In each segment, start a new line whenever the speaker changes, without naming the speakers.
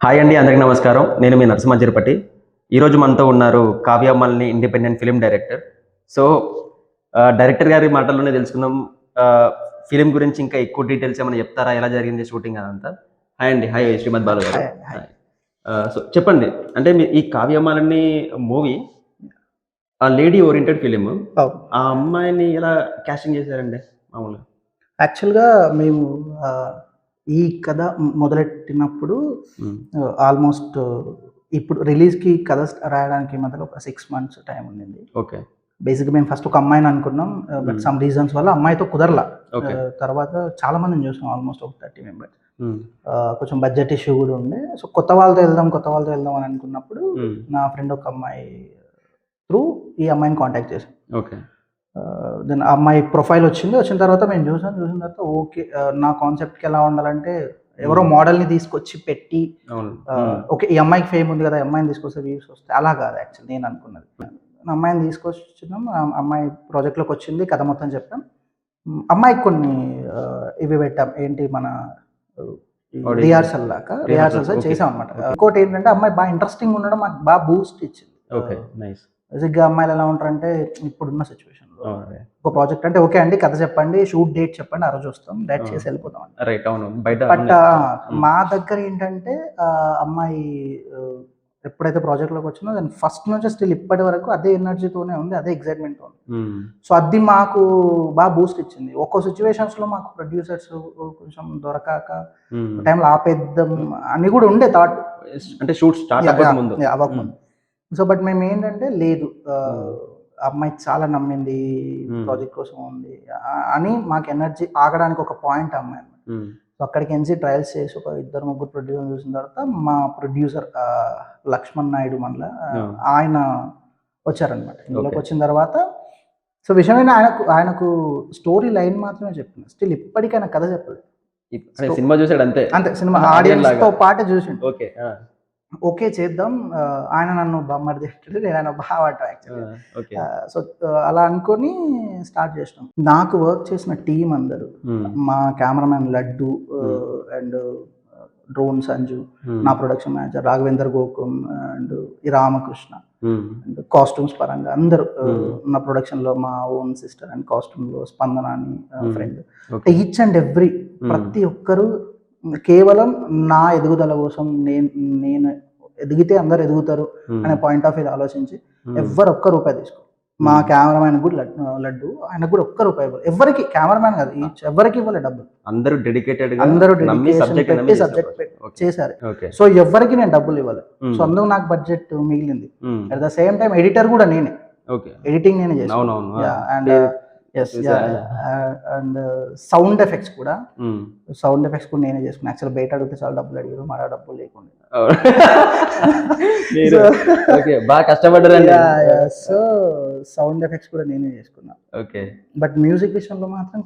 Hi అండి, అందరికీ నమస్కారం. నేను మీ నరసింహ. ఈరోజు మనతో ఉన్నారు Kavya Malini, independent film director. So director గారి మాటల్లోనే తెలుసుకుందాం. ఫిలిం గురించి ఇంకా ఎక్కువ డీటెయిల్స్ ఏమైనా చెప్తారా, ఎలా జరిగింది షూటింగ్ అదంతా? హాయ్ అండి. హాయ్ శ్రీమద్ బాలు గారు. సో చెప్పండి, అంటే ఈ Kavya Malini movie lady oriented film. ఆ అమ్మాయిని ఎలా క్యాస్టింగ్ చేశారండి మామూలుగా?
యాక్చువల్గా మేము ఈ కథ మొదలెట్టినప్పుడు ఆల్మోస్ట్ ఇప్పుడు రిలీజ్కి కథ రాయడానికి మధ్యలో ఒక 6 months టైం ఉండింది.
ఓకే.
బేసిక్గా మేము ఫస్ట్ ఒక అమ్మాయిని అనుకున్నాం, బట్ సమ్ రీజన్స్ వల్ల అమ్మాయితో కుదరలా. తర్వాత చాలా మందిని చూసాం, ఆల్మోస్ట్ ఒక 30 members. కొంచెం బడ్జెట్ ఇష్యూ కూడా ఉండే. సో కొత్త వాళ్ళతో వెళ్దాం అని అనుకున్నప్పుడు నా ఫ్రెండ్ ఒక అమ్మాయి త్రూ ఈ అమ్మాయిని కాంటాక్ట్ చేశాం.
ఓకే.
దెన్ అమ్మాయి ప్రొఫైల్ వచ్చిన తర్వాత మేము చూసిన తర్వాత ఓకే, నా కాన్సెప్ట్కి ఎలా ఉండాలంటే ఎవరో మోడల్ని తీసుకొచ్చి పెట్టి ఓకే ఈ అమ్మాయికి ఫేమ్ ఉంది కదా, అమ్మాయిని తీసుకొస్తే వ్యూస్ వస్తే అలా కాదు. యాక్చువల్లీ నేను అనుకున్నది, అమ్మాయిని తీసుకొచ్చినాం, అమ్మాయి ప్రాజెక్ట్లోకి వచ్చింది, కథ మొత్తం చెప్పాం. అమ్మాయికి కొన్ని ఇవి పెట్టాం, ఏంటి మన రిహార్సల్స్ చేసాం అనమాట. ఇంకోటి ఏంటంటే అమ్మాయి బాగా ఇంట్రెస్టింగ్ ఉండడం మాకు బాగా బూస్ట్ ఇచ్చింది.
Okay, nice.
బేసిక్గా అమ్మాయిలు ఎలా ఉంటారంటే ఇప్పుడున్న సిచ్యువేషన్లో ఒక ప్రాజెక్ట్ అంటే ఓకే అండి, కథ చెప్పండి, షూట్ డేట్ చెప్పండి, ఆ రోజు వస్తాం, డైట్ చేసి వెళ్ళిపోతాం. బట్ మా దగ్గర ఏంటంటే అమ్మాయి ఎప్పుడైతే ప్రాజెక్ట్లోకి వచ్చిందో దాని ఫస్ట్ నుంచి స్టిల్ ఇప్పటి వరకు అదే ఎనర్జీతోనే ఉంది, అదే ఎక్సైట్మెంట్తో ఉంది. సో అది మాకు బాగా బూస్ట్ ఇచ్చింది. ఒక్కో సిచ్యువేషన్స్లో మాకు ప్రొడ్యూసర్స్ కొంచెం దొరకాక టైంలో ఆపేద్దాం అని కూడా ఉండే థాట్,
అంటే షూట్ స్టార్ట్
అవ్వకముందు. సో బట్ మేము ఏంటంటే లేదు, అమ్మాయి చాలా నమ్మింది, ప్రాజెక్ట్ కోసం ఉంది అని మాకు ఎనర్జీ ఆగడానికి ఒక పాయింట్ అమ్మాయి అన్నమాట. సో అక్కడికి ఎంచి ట్రయల్స్ చేసి ఒక 2-3 ప్రొడ్యూసర్ చూసిన తర్వాత మా ప్రొడ్యూసర్ లక్ష్మణ్ నాయుడు మనల ఆయన వచ్చారనమాట. ఇందులోకి వచ్చిన తర్వాత సో విషయం ఆయనకు స్టోరీ లైన్ మాత్రమే చెప్పింది, స్టిల్ ఇప్పటికీ ఆయన కథ చెప్పలేదు.
సినిమా చూసాడు అంతే,
సినిమా ఆడియన్స్ తో పాటే చూసిండు. ఓకే చేద్దాం, ఆయన నన్ను బొమ్మడి తిట్టాడు, నేను ఆయన బాగా యాక్చువల్గా. సో అలా అనుకొని స్టార్ట్ చేసినాం. నాకు వర్క్ చేసిన టీం అందరూ, మా cameraman Laddu and drone Sanju, నా production manager Raghavender Gokul and Ramakrishna, and costumes పరంగా అందరూ నా ప్రొడక్షన్లో మా ఓన్ సిస్టర్ అండ్ కాస్ట్యూమ్లో స్పందన అని ఫ్రెండ్, ఈచ్ అండ్ ఎవ్రీ ప్రతి ఒక్కరు కేవలం నా ఎదుగుదల కోసం నేను ఎదిగితే అందరు ఎదుగుతారు అనే పాయింట్ ఆఫ్ వ్యూ ఆలోచించి ఎవరు ఒక్క రూపాయి తీసుకో. మా కెమెరామ్యాన్ కూడా లడ్డు, ఆయనకు కూడా ఒక్క రూపాయి ఇవ్వాలి. ఎవరికి కెమెరామ్యాన్ కాదు, ఎవరికి ఇవ్వాలి డబ్బులు, అందరూ సబ్జెక్ట్ చేశారు. సో ఎవరికి నేను డబ్బులు ఇవ్వాలి. సో అందుకు నాకు బడ్జెట్ మిగిలింది. At the same time editor కూడా నేనే, ఎడిటింగ్ నేనే చేశాను. అండ్ సౌండ్ ఎఫెక్ట్స్ కూడా నేనే చేసుకున్నాను. యాక్చువల్ బయట అడిగితే చాలా డబ్బులు అడిగారు, మన డబ్బులు లేకుండా
బాగా కష్టపడ్డారండి.
సో సౌండ్ ఎఫెక్ట్స్ కూడా నేనే చేసుకున్నా. బట్ మ్యూజిక్ విషయంలో మాత్రం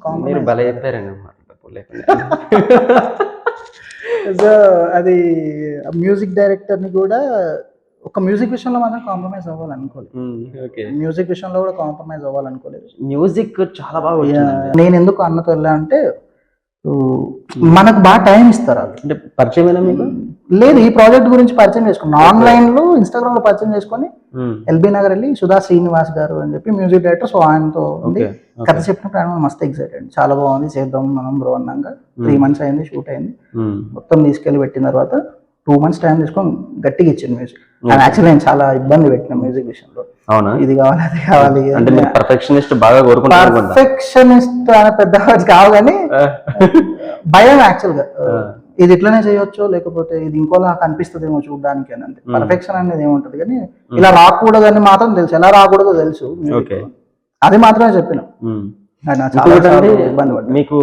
సో అది మ్యూజిక్ డైరెక్టర్ని కూడా ఒక మ్యూజిక్ విషయంలో మాత్రం కాంప్రమైజ్ అవ్వాలనుకోలేదు. మ్యూజిక్ విషయంలో కూడా కాంప్రమైజ్ అవ్వాలనుకోలేదు.
మ్యూజిక్ చాలా బాగా.
నేను ఎందుకు అన్నతో వెళ్ళా అంటే మనకు బాగా టైం ఇస్తారు.
అంటే పరిచయం మీకు
లేదు, ఈ ప్రాజెక్ట్ గురించి పరిచయం చేసుకున్నాను ఆన్లైన్ లో, ఇన్స్టాగ్రామ్ లో పరిచయం చేసుకొని ఎల్బీ నగర్ వెళ్ళి సుధా శ్రీనివాస్ గారు అని చెప్పి మ్యూజిక్ డైరెక్టర్. సో ఆయనతో ఉంది కథ చెప్పినప్పుడు ఆయన మస్తు ఎక్సైటెడ్, చాలా బాగుంది చేద్దాం మనం బ్రో అన్నాక 3 months అయింది, షూట్ అయింది, మొత్తం తీసుకెళ్లి పెట్టిన తర్వాత 2 months టైం తీసుకొని గట్టిగా ఇచ్చింది మ్యూజిక్. యాక్చువల్లీ నేను చాలా ఇబ్బంది పెట్టిన మ్యూజిక్ విషయంలో.
అవునా?
ఇది కావాలి అది కావాలి,
పర్ఫెక్షనిస్ట్ బాగా కోరుకుంటారు.
పర్ఫెక్షనిస్ట్ అనే పెద్ద కావు కానీ భయం యాక్చువల్గా, ఇది ఇట్లనే చేయొచ్చు లేకపోతే ఇది ఇంకోలా కనిపిస్తుందేమో చూడడానికి అని. అంతే, పర్ఫెక్షన్ అనేది ఏముంటది కానీ ఇలా రాకూడదని మాత్రం తెలుసు, ఎలా రాకూడదో తెలుసు, అది మాత్రమే చెప్పిన.
మీకు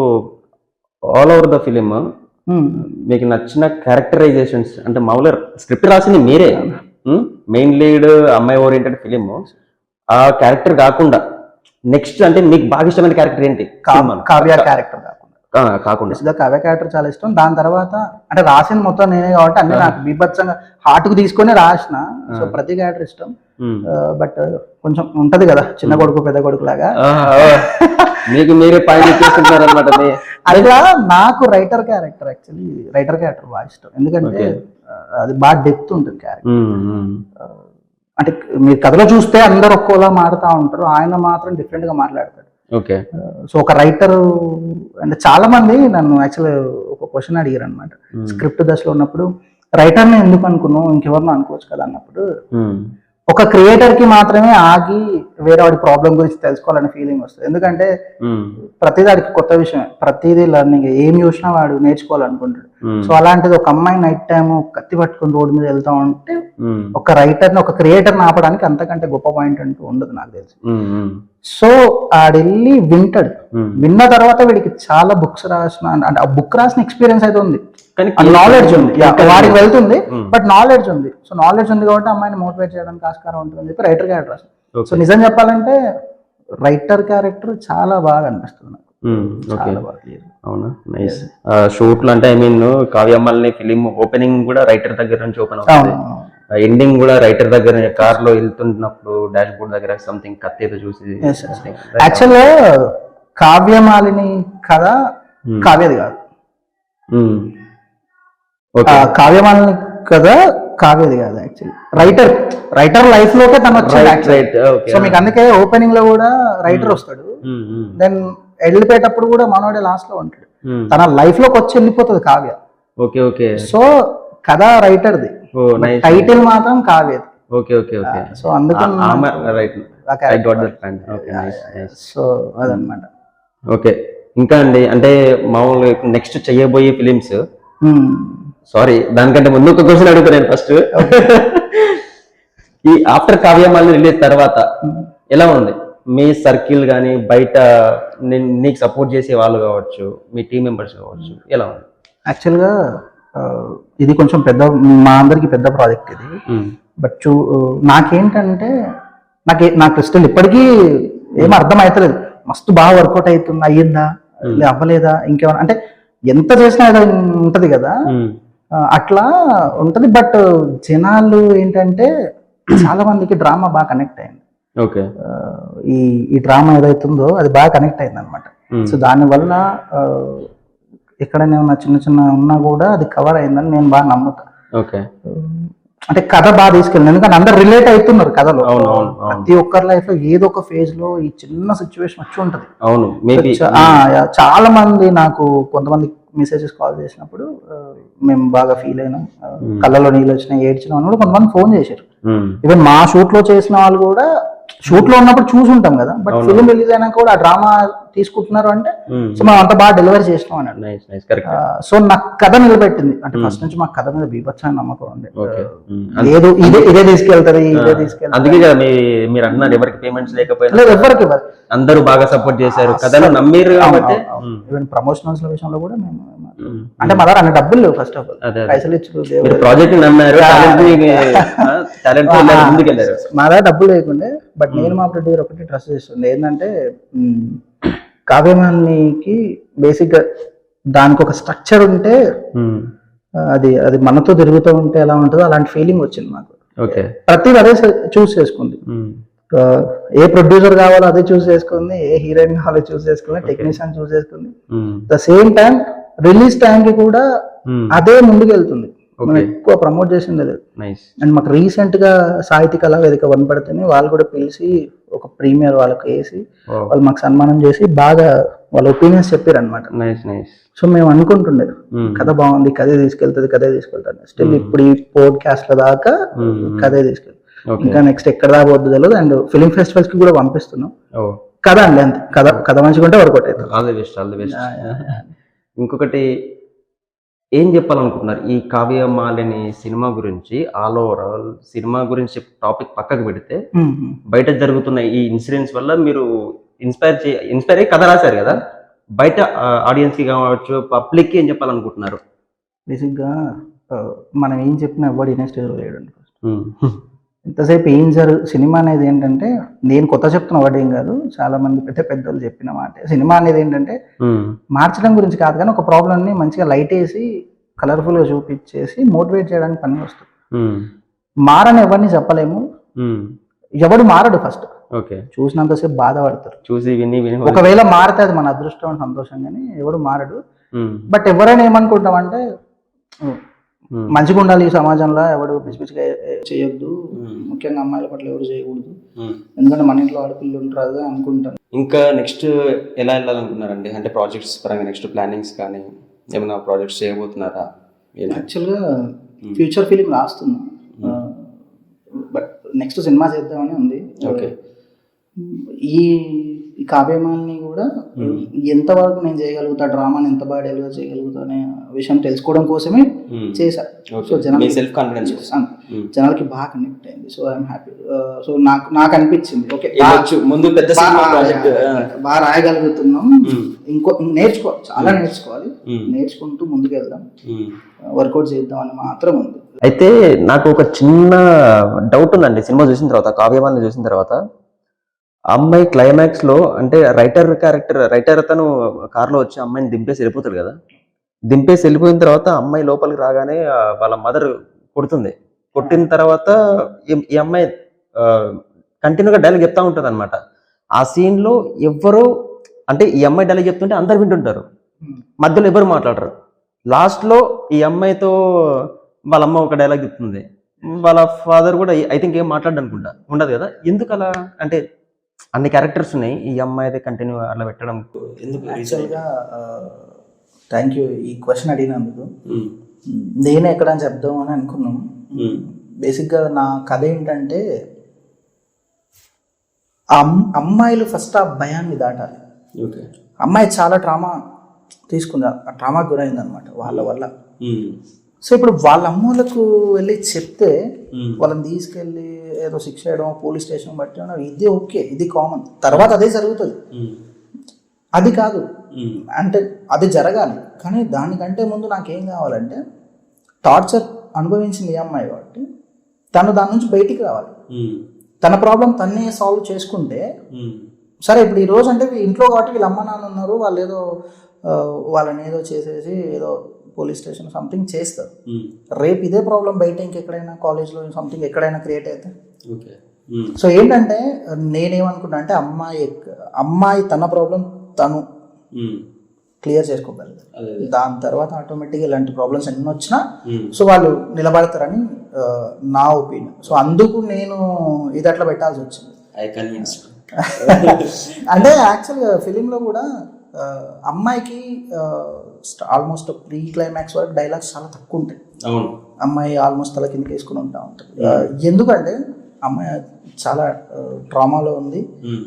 ఆల్ ఓవర్ ద ఫిలిం మీకు నచ్చిన క్యారెక్టరైజేషన్స్, అంటే మామూలుగా స్క్రిప్ట్ రాసింది మీరే, మెయిన్ లీడ్ అమ్మాయి ఓరియంటెడ్ ఫిలిం, ఆ క్యారెక్టర్ కాకుండా నెక్స్ట్ అంటే మీకు బాగా ఇష్టమైన క్యారెక్టర్ ఏంటి?
కావ్య క్యారెక్టర్ కాకుండా
కాకుండా
బేసిక్గా కావ్య క్యారెక్టర్ చాలా ఇష్టం. దాని తర్వాత అంటే రాసింది మొత్తం నేనే కాబట్టి అన్ని నాకు బీభత్సంగా హార్ట్కు తీసుకొని రాసిన. సో ప్రతి క్యారెక్టర్ ఇష్టం. బట్ కొంచెం ఉంటది కదా చిన్న కొడుకు పెద్ద కొడుకు లాగా,
మీకు మీరే పాయింట్ చేసుకుంటారన్నమాట.
అట్లా నాకు రైటర్ క్యారెక్టర్ బాగా ఇష్టం. ఎందుకంటే అది బాగా డెప్త్ ఉంటుంది క్యారెక్టర్. అంటే మీరు కథలో చూస్తే అందరు ఒక్కోలా మారుతా ఉంటారు, ఆయన మాత్రం డిఫరెంట్ గా మాట్లాడతాడు.
ఓకే.
సో ఒక రైటర్ అంటే చాలా మంది నన్ను యాక్చువల్ ఒక క్వశ్చన్ అడిగారు అనమాట స్క్రిప్ట్ దశలో ఉన్నప్పుడు, రైటర్ని ఎందుకు అనుకున్నావు, ఇంకెవరినో అనుకోవచ్చు కదా అన్నప్పుడు, ఒక క్రియేటర్ కి మాత్రమే ఆగి వేరే వాడి ప్రాబ్లం గురించి తెలుసుకోవాలనే ఫీలింగ్ వస్తుంది. ఎందుకంటే ప్రతిదీ వాడికి కొత్త విషయం, ప్రతిదీ లర్నింగ్, ఏం చూసినా వాడు నేర్చుకోవాలనుకుంటాడు. సో అలాంటిది ఒక అమ్మాయి నైట్ టైం కత్తి పట్టుకుని రోడ్డు మీద వెళ్తా ఉంటే ఒక రైటర్ని ఒక క్రియేటర్ని ఆపడానికి అంతకంటే గొప్ప పాయింట్ అంటూ ఉండదు నాకు తెలిసి. సో ఆడెళ్ళి వింటాడు, విన్న తర్వాత వీడికి చాలా బుక్స్ రాసిన అంటే ఆ బుక్ రాసిన ఎక్స్పీరియన్స్ అయితే ఉంది, నాలెడ్జ్ ఉంది, వాడికి వెళ్తుంది, బట్ నాలెడ్జ్ ఉంది. సో నాలెడ్జ్ ఉంది కాబట్టి అమ్మాయిని మోటివేట్ చేయడానికి ఆస్కారం ఉంటుందని చెప్పి రైటర్ క్యారెక్టర్ రాసిన. సో నిజం చెప్పాలంటే రైటర్ క్యారెక్టర్ చాలా బాగా అనిపిస్తుంది నాకు.
అవునా, నైస్. షూట్ లో అంటే ఐ మీన్ కావ్యమ్మల్ని ఫిలిం ఓపెనింగ్ కూడా రైటర్ దగ్గర నుంచి ఓపెన్ అవుతుంది, ఎండింగ్ కూడా రైటర్ దగ్గర, కార్ లో వెళ్తున్నప్పుడు డాష్ బోర్డ్ దగ్గర సంథింగ్ కత్తి ఏదో చూసి.
యాక్చువల్ గా కావ్యమాలిని కథ కావ్యది కాదు, కావ్యమాలిని కథ కావ్యది కాదు, యాక్చువల్లీ రైటర్ లైఫ్ లోకే తను వచ్చాడు. సో మీకు అందుకే ఓపెనింగ్ లో కూడా రైటర్ వస్తాడు, దెన్ వెళ్ళిపోయేటప్పుడు కూడా మనోడే లాస్ట్ లో ఉంటాడు, తన లైఫ్ లోకి వచ్చి వెళ్ళిపోతుంది కావ్య.
Okay okay.
సో కథ రైటర్ది, టైటిల్ మాత్రం కావ్యది.
Okay okay okay.
సో అందుకని సో అదనమాట.
ఓకే. ఇంకా అండి, అంటే మామూలు నెక్స్ట్ చెయ్యబోయే ఫిలిమ్స్, సారీ దానికంటే ముందు ఒక క్వశ్చన్ అడుగుతాను ఫస్ట్. ఈ ఆఫ్టర్ కావ్యమాలిని రిలీజ్ తర్వాత ఎలా ఉంది మీ సర్కిల్ కానీ, బయట నీకు సపోర్ట్ చేసే వాళ్ళు కావచ్చు, మీ టీం మెంబర్స్ కావచ్చు, ఎలా ఉంది?
యాక్చువల్గా ఇది కొంచెం పెద్ద, మా అందరికి పెద్ద ప్రాజెక్ట్ ఇది. బట్ నాకేంటంటే నాకు స్టిల్ ఇప్పటికీ ఏం అర్థం అవుతలేదు, మస్తు బాగా వర్కౌట్ అవుతుంది, అయ్యిందా అవ్వలేదా ఇంకేమన్నా, అంటే ఎంత చేసినా ఏదో ఉంటది కదా, అట్లా ఉంటది. బట్ జనాలు ఏంటంటే చాలా మందికి డ్రామా బాగా కనెక్ట్ అయింది.
ఓకే.
ఈ డ్రామా ఏదైతుందో అది బాగా కనెక్ట్ అయింది అనమాట. సో దానివల్ల ఎక్కడైనా చిన్న చిన్న ఉన్నా కూడా అది కవర్ అయిందని నేను బాగా నమ్ముతా.
ఓకే.
అంటే కథ బాగా తీసుకెళ్ళింది, ఎందుకంటే అందరు రిలేట్ అవుతున్నారు కథలో. ప్రతి ఒక్కరి లైఫ్ లో ఏదో ఒక ఫేజ్ లో ఈ చిన్న సిచ్యువేషన్ వచ్చి ఉంటది.
అవును.
చాలా మంది నాకు కొంతమంది మెసేజెస్ కాల్ చేసినప్పుడు మేము బాగా ఫీల్ అయినాం, కళ్ళలో నీళ్ళు వచ్చినాయి, ఏడ్చినాం అని కూడా కొంతమంది ఫోన్ చేశారు. ఈవెన్ మా షూట్ లో చేసిన వాళ్ళు కూడా, షూట్ లో ఉన్నప్పుడు చూసుంటాం కదా, బట్ ఫిల్మ్ రిలీజ్ అయినాక కూడా ఆ డ్రామా తీసుకుంటున్నారు అంటే సో మనం అంత బాగా డెలివరీ చేసినాం అన్నాడు. సో నాకు కథ నిలబెట్టింది, అంటే ఫస్ట్ నుంచి మాకు కథ మీద బీభత్సమైన నమ్మకం ఉంది, ఏదో ఇదే తీసుకెళ్తారు, ఇదే తీసుకెళ్తారు.
అందుకే కదా మీరు అన్నారు ఎవరికి పేమెంట్స్ లేకపోయినా
ఎవరికి
అందరూ బాగా సపోర్ట్ చేశారు, కథను నమ్మిరు కాబట్టి.
ఈవెన్ ప్రమోషనల్స్ విషయంలో కూడా మేము అంటే మా దగ్గర అన్ని డబ్బులు లేవు, ఫస్ట్ ఆఫ్ ఆల్ పైసలు ఇచ్చి
ప్రాజెక్ట్ నమ్మారు,
మా దగ్గర డబ్బులు లేకుండే. బట్ నేను మా ప్రొడ్యూసర్ ఒకటి ట్రస్ట్ చేస్తుంది ఏంటంటే, కావ్యమాలినికి బేసిక్ గా దానికి ఒక స్ట్రక్చర్ ఉంటే అది మనతో తిరుగుతూ ఉంటే ఎలా ఉంటుందో అలాంటి ఫీలింగ్ వచ్చింది మాకు. ప్రతిదీ అదే చూస్ చేసుకుంది, ఏ ప్రొడ్యూసర్ కావాలో అదే చూస్ చేసుకుంది, ఏ హీరోయిన్ కావాలో చూస్ చేసుకుంది, టెక్నీషియన్ చూస్ చేసుకుంది. The same time release time కి కూడా అదే ముందుకు వెళ్తుంది, మనం ఎక్కువ ప్రమోట్ చేసింది లేదు. అండ్ మాకు రీసెంట్ గా సాహితీ కళా వేదిక వనపడితేనే వాళ్ళు కూడా పిలిచి ఒక ప్రీమియర్ వాళ్ళకి వేసి వాళ్ళు మాకు సన్మానం చేసి బాగా వాళ్ళ ఒపీనియన్స్ చెప్పారు అనమాట. సో మేము అనుకుంటుండే కథ బాగుంది, కథే తీసుకెళ్తాను స్టిల్ ఇప్పుడు ఈ పోడ్కాస్ట్ ల దాకా కథే తీసుకెళ్తాను, ఇంకా నెక్స్ట్ ఎక్కడ దాకా వద్దు తెలియదు. అండ్ ఫిలిం ఫెస్టివల్స్ కి కూడా పంపిస్తున్నాం. కథ అండి అంతే, కథ మంచిగా ఉంటే వర్కౌట్ అవుతుంది.
ఇంకొకటి ఏం చెప్పాలనుకుంటున్నారు ఈ కావ్యమాలిని సినిమా గురించి? ఆల్ ఓవరాల్ సినిమా గురించి టాపిక్ పక్కకు పెడితే బయట జరుగుతున్న ఈ ఇన్సిడెంట్స్ వల్ల మీరు ఇన్స్పైర్ అయ్యి కథ రాశారు కదా, బయట ఆడియన్స్ కి కావచ్చు, పబ్లిక్ కి ఏం చెప్పాలనుకుంటున్నారు?
బేసిక్ గా మనం ఏం చెప్పినా ఎవరు ఇనే స్టేజ్ లో లేడండి. ఎంతసేపు సినిమా అనేది ఏంటంటే, నేను కొత్త చెప్తున్న ఒకటి ఏం కాదు, చాలా మంది పెద్దోళ్ళు చెప్పిన మాట. సినిమా అనేది ఏంటంటే మార్చడం గురించి కాదు, కానీ ఒక ప్రాబ్లమ్ని మంచిగా లైట్ వేసి కలర్ఫుల్గా చూపించేసి మోటివేట్ చేయడానికి పని వస్తుంది. మారని ఎవరిని చెప్పలేము, ఎవడు మారడు. ఫస్ట్ చూసినంతసేపు బాధపడతారు,
చూసి విని
ఒకవేళ మారితే అది మన అదృష్టం అని సంతోషం, కానీ ఎవడు మారడు. బట్ ఎవరైనా ఏమనుకుంటామంటే మంచిగా ఉండాలి ఈ సమాజంలో, ఎవడు పిచ్చి పిచ్చిగా చేయొద్దు, ముఖ్యంగా అమ్మాయిల పట్ల ఎవరు చేయకూడదు, ఎందుకంటే మన ఇంట్లో ఆడపిల్లలు ఉంటారు అనుకుంటాను.
ఇంకా నెక్స్ట్ ఎలా వెళ్ళాలనుకున్నారండి? అంటే ప్రాజెక్ట్స్ పరంగా నెక్స్ట్ ప్లానింగ్స్ కానీ ఏమైనా ప్రాజెక్ట్స్ చేయబోతున్నారా?
యాక్చువల్గా ఫ్యూచర్ ఫిలిం రాస్తున్నాం, బట్ నెక్స్ట్ సినిమా చేద్దామని ఉంది.
ఓకే.
ఈ కావ్యమాలని కూడా ఎంతవరకు నేను చేయగలుగుతా, డ్రామాని ఎంత బాగా డెలివర్ చేయగలుగుతా అనే విషయం తెలుసుకోవడం కోసమే చేశా. సో జనాలకి బాగా కనెక్ట్ అయింది. So I'm happy. సో నాకు అనిపించింది ఓకే,
ముందు పెద్ద
బాగా రాయగలుగుతున్నాం, నేర్చుకోవాలి, చాలా నేర్చుకోవాలి, నేర్చుకుంటూ ముందుకు వెళ్దాం, వర్కౌట్ చేద్దాం అని మాత్రం ఉంది.
అయితే నాకు ఒక చిన్న డౌట్ ఉందండి. సినిమా చూసిన తర్వాత, కావ్యమాలని చూసిన తర్వాత, అమ్మాయి క్లైమాక్స్ లో అంటే రైటర్ అతను కార్లో వచ్చి అమ్మాయిని దింపేసి వెళ్ళిపోతాడు కదా. దింపేసి వెళ్ళిపోయిన తర్వాత అమ్మాయి లోపలికి రాగానే వాళ్ళ మదర్ కొడుతుంది. కొట్టిన తర్వాత ఈ అమ్మాయి కంటిన్యూగా డైలాగ్ చెప్తా ఉంటుంది అనమాట. ఆ సీన్ లో ఎవ్వరూ అంటే ఈ అమ్మాయి డైలాగ్ చెప్తుంటే అందరు వింటుంటారు, మధ్యలో ఎవరు మాట్లాడరు. లాస్ట్ లో ఈ అమ్మాయితో వాళ్ళ అమ్మ ఒక డైలాగ్ చెప్తుంది, వాళ్ళ ఫాదర్ కూడా ఐ థింక్ ఏం మాట్లాడు అనుకుంటా ఉండదు కదా. ఎందుకు అలా? అంటే అన్ని క్యారెక్టర్స్ ఉన్నాయి, ఈ అమ్మాయి అయితే కంటిన్యూ అలా పెట్టడం ఎందుకు?
యాక్చువల్గా థ్యాంక్ యూ ఈ క్వశ్చన్ అడిగినందుకు. నేను ఎక్కడ చెప్దాం అని అనుకున్నాం. బేసిక్గా నా కథ ఏంటంటే, అమ్మాయిలు ఫస్ట్ ఆ భయాన్ని దాటాలి. అమ్మాయి చాలా ట్రామా తీసుకుంది, ఆ ట్రామాకి గురైంది అనమాట వాళ్ళ వల్ల. సో ఇప్పుడు వాళ్ళ అమ్మలకు వెళ్ళి చెప్తే వాళ్ళని తీసుకెళ్ళి ఏదో శిక్ష చేయడం, పోలీస్ స్టేషన్ పట్టడం, ఇది ఓకే, ఇది కామన్, తర్వాత అదే జరుగుతుంది. అది కాదు అంటే అది జరగాలి, కానీ దానికంటే ముందు నాకేం కావాలంటే, టార్చర్ అనుభవించింది ఈ అమ్మాయి కాబట్టి తను దాని నుంచి బయటికి రావాలి. తన ప్రాబ్లం తన్నే సాల్వ్ చేసుకుంటే సరే. ఇప్పుడు ఈ రోజు అంటే ఇంట్లో కాబట్టి వీళ్ళ అమ్మ నాన్న ఉన్నారు, వాళ్ళు ఏదో వాళ్ళని ఏదో చేసేసి ఏదో పోలీస్ స్టేషన్ సంథింగ్ చేస్తారు. రేపు ఇదే ప్రాబ్లం బయట ఇంకెక్కడైనా కాలేజ్లో సంథింగ్ ఎక్కడైనా క్రియేట్ అయితే, సో ఏంటంటే నేనేమనుకున్నా అంటే, అమ్మాయి తన ప్రాబ్లం తను క్లియర్ చేసుకోగలరు. దాని తర్వాత ఆటోమేటిక్గా ఇలాంటి ప్రాబ్లమ్స్ ఎన్ని వచ్చినా సో వాళ్ళు నిలబడతారని నా ఒపీనియన్. సో అందుకు నేను ఇది అట్లా పెట్టాల్సి వచ్చింది. అంటే యాక్చువల్గా ఫిలింలో కూడా అమ్మాయికి ఆల్మోస్ట్ ప్రీ క్లైమాక్స్ వరకు డైలాగ్స్ చాలా తక్కువ ఉంటాయి. అమ్మాయి ఆల్మోస్ట్ తల కిందకి వేసుకుని ఉంటా ఉంటుంది. ఎందుకంటే అమ్మాయి చాలా ట్రామాలో ఉంది,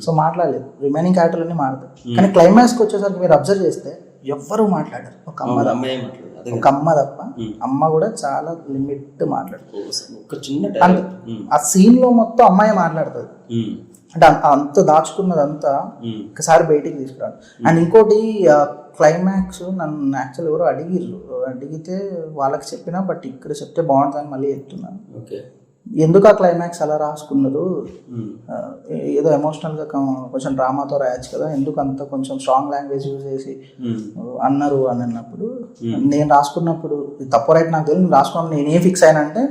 సో మాట్లాడలేదు. రిమైనింగ్ క్యారెక్టర్లన్నీ మాట్లాడతారు, కానీ క్లైమాక్స్కి వచ్చేసరికి మీరు అబ్జర్వ్ చేస్తే ఎవ్వరూ మాట్లాడారు, ఒక అమ్మ తప్ప. అమ్మ కూడా చాలా లిమిట్ మాట్లాడుతుంది. ఆ సీన్ లో మొత్తం అమ్మాయి మాట్లాడుతుంది. అంటే అంత దాచుకున్నదంతా ఒకసారి బయటికి తీసుకురాడు. అండ్ ఇంకోటి క్లైమాక్స్ నన్ను యాక్చువల్ ఎవరో అడిగితే వాళ్ళకి చెప్పినా, బట్ ఇక్కడ చెప్తే బాగుంటుందని మళ్ళీ చెప్తున్నాను. ఎందుకు ఆ క్లైమాక్స్ అలా రాసుకున్నారు, ఏదో ఎమోషనల్గా కొంచెం డ్రామాతో రాయొచ్చు కదా, ఎందుకు అంత కొంచెం స్ట్రాంగ్ లాంగ్వేజ్ యూజ్ చేసి అన్నారు అని అన్నప్పుడు, నేను రాసుకున్నప్పుడు తప్పు రైట్ నాకు తెలియదు. రాసుకున్నప్పుడు నేనేం ఫిక్స్ అయినంటే,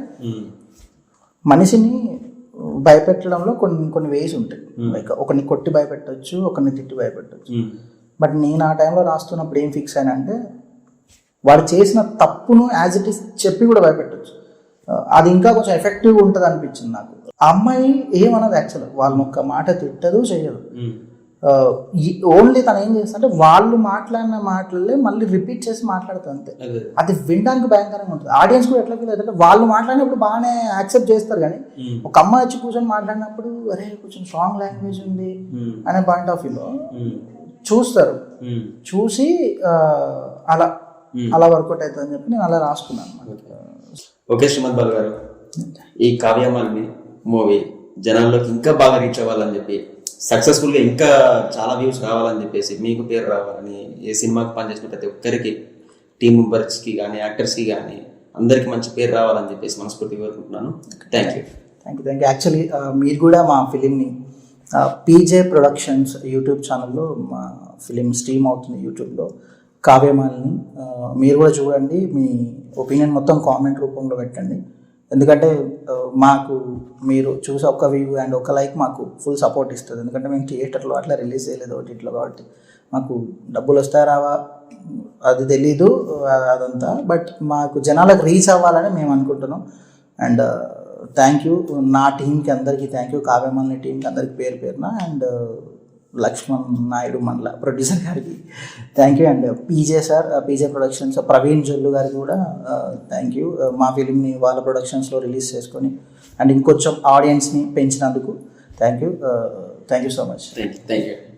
మనిషిని భయపెట్టడంలో కొన్ని వేస్ ఉంటాయి. లైక్ ఒకరిని కొట్టి భయపెట్టవచ్చు, ఒకరిని తిట్టి భయపెట్టవచ్చు. బట్ నేను ఆ టైంలో రాస్తున్నప్పుడు ఏం ఫిక్స్ అయినంటే, వాడు చేసిన తప్పును యాజ్ ఇట్ ఈస్ చెప్పి కూడా భయపెట్టవచ్చు. అది ఇంకా కొంచెం ఎఫెక్టివ్గా ఉంటుంది అనిపించింది నాకు. ఆ అమ్మాయి ఏమన్నది యాక్చువల్గా, వాళ్ళని ఒక్క మాట తిట్టదు, చేయదు. ఓన్లీ తను ఏం చేస్తుంటే వాళ్ళు మాట్లాడిన మాటలే మళ్ళీ రిపీట్ చేసి మాట్లాడుతుంది అంతే. అది వినడానికి భయంకరంగా ఉంటుంది. ఆడియన్స్ కూడా ఎట్లా ఫీల్ అవుతుంటే, వాళ్ళు మాట్లాడినప్పుడు బాగానే యాక్సెప్ట్ చేస్తారు, కానీ ఒక అమ్మాయి వచ్చి కూర్చొని మాట్లాడినప్పుడు అరే కొంచెం స్ట్రాంగ్ లాంగ్వేజ్ ఉంది అనే పాయింట్ ఆఫ్ వ్యూలో చూస్తారు. చూసి అలా వర్కౌట్ అవుతుంది అని చెప్పి నేను అలా రాసుకున్నాను.
ఓకే శ్రీమంత్ బాలు గారు, ఈ కావ్యమాలని మూవీ జనాల్లోకి ఇంకా బాగా రీచ్ అవ్వాలని చెప్పి, సక్సెస్ఫుల్గా ఇంకా చాలా వ్యూస్ రావాలని చెప్పేసి, మీకు పేరు రావాలని, ఏ సినిమాకి పనిచేసిన ప్రతి ఒక్కరికి, టీమ్ మెంబర్స్కి కానీ యాక్టర్స్కి కానీ అందరికీ మంచి పేరు రావాలని చెప్పేసి మనస్ఫూర్తిగా కోరుకుంటున్నాను. Thank you.
Thank you actually మీరు కూడా మా ఫిలింని పీజే ప్రొడక్షన్స్ యూట్యూబ్ ఛానల్లో మా ఫిలిం స్ట్రీమ్ అవుతుంది యూట్యూబ్లో, కావ్యమాలిని. మీరు కూడా చూడండి, మీ ఒపీనియన్ మొత్తం కామెంట్ రూపంలో పెట్టండి. ఎందుకంటే మాకు మీరు చూసి ఒక్క వ్యూ అండ్ ఒక లైక్ మాకు ఫుల్ సపోర్ట్ ఇస్తుంది. ఎందుకంటే మేము థియేటర్లో అట్లా రిలీజ్ చేయలేదు ఓటీటీలో, కాబట్టి మాకు డబ్బులు వస్తాయా రావా అది తెలీదు అదంతా, బట్ మాకు జనాలకు రీచ్ అవ్వాలని మేము అనుకుంటున్నాం. అండ్ థ్యాంక్ యూ నా టీంకి అందరికీ థ్యాంక్ యూ, కావ్యమాలిని టీంకి అందరికి పేరు పేరున, అండ్ లక్ష్మణ్ నాయుడు మండల ప్రొడ్యూసర్ గారికి thank you, and PJ sir, PJ productions Praveen Jollu గారికి కూడా థ్యాంక్ యూ. మా ఫిలింని వాళ్ళ ప్రొడక్షన్స్లో రిలీజ్ చేసుకొని అండ్ ఇంకొంచెం ఆడియన్స్ని పెంచినందుకు thank you so much.
Thank you.